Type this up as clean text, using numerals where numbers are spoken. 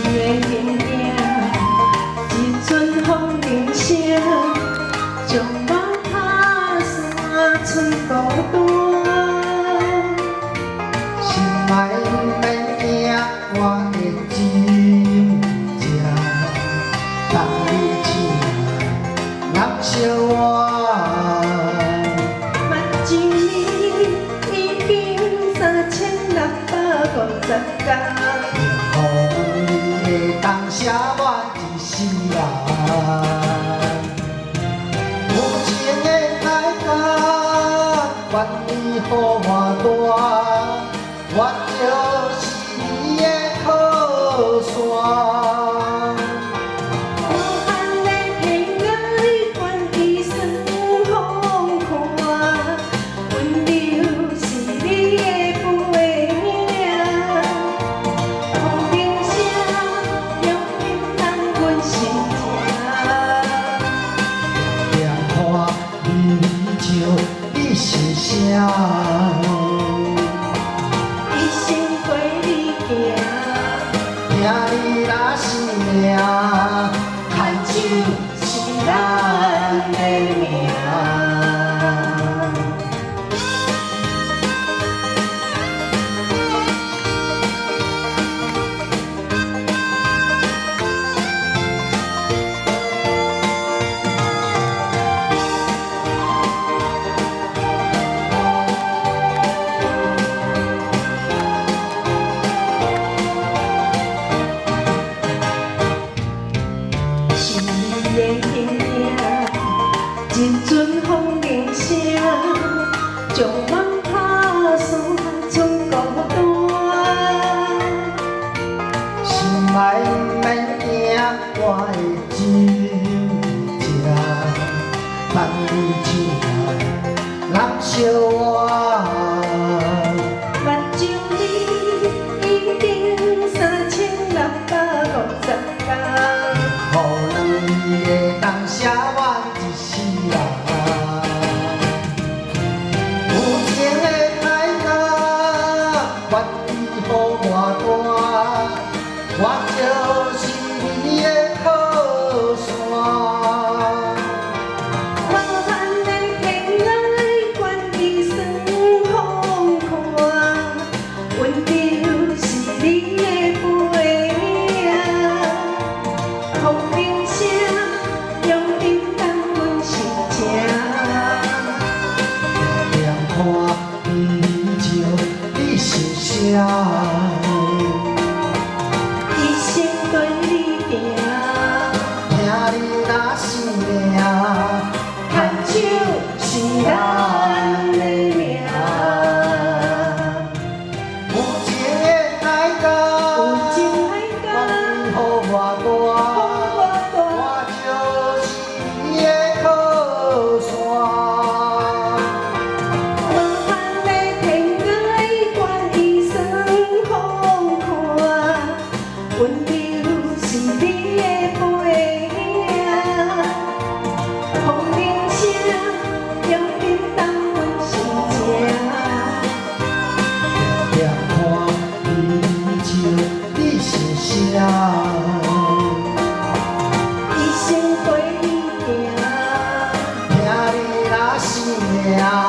的形影，一阵风铃声，将我打散剩孤单。心爱免惊，我会真正等你醒来，人相我。 50天，予你的当写我一世人，有情的代价，愿你予我大，我就是你的靠山。 你是啥？一生跟你行，听你若是命，牵手是咱的命。 一阵风铃声，将我打散剩孤单。心爱免惊，我会真正等你醒来，人相我。目睭里已经3650天，予你的当写我一世人。 有情的代价，愿你予我大，我就是你的靠山。无限的偏爱，愿一生放看，阮就是你的背影。风铃声，用叮当阮心情。 看你笑，你是啥？一生跟你行，听你若是命，牵手是咱的命。有情的代价，有情的代愿你予我大，我就是你的靠山。 阮就是你的背影，风铃声用叮当阮心情。夜看你笑，你是啥？一生跟你行，听你若是命。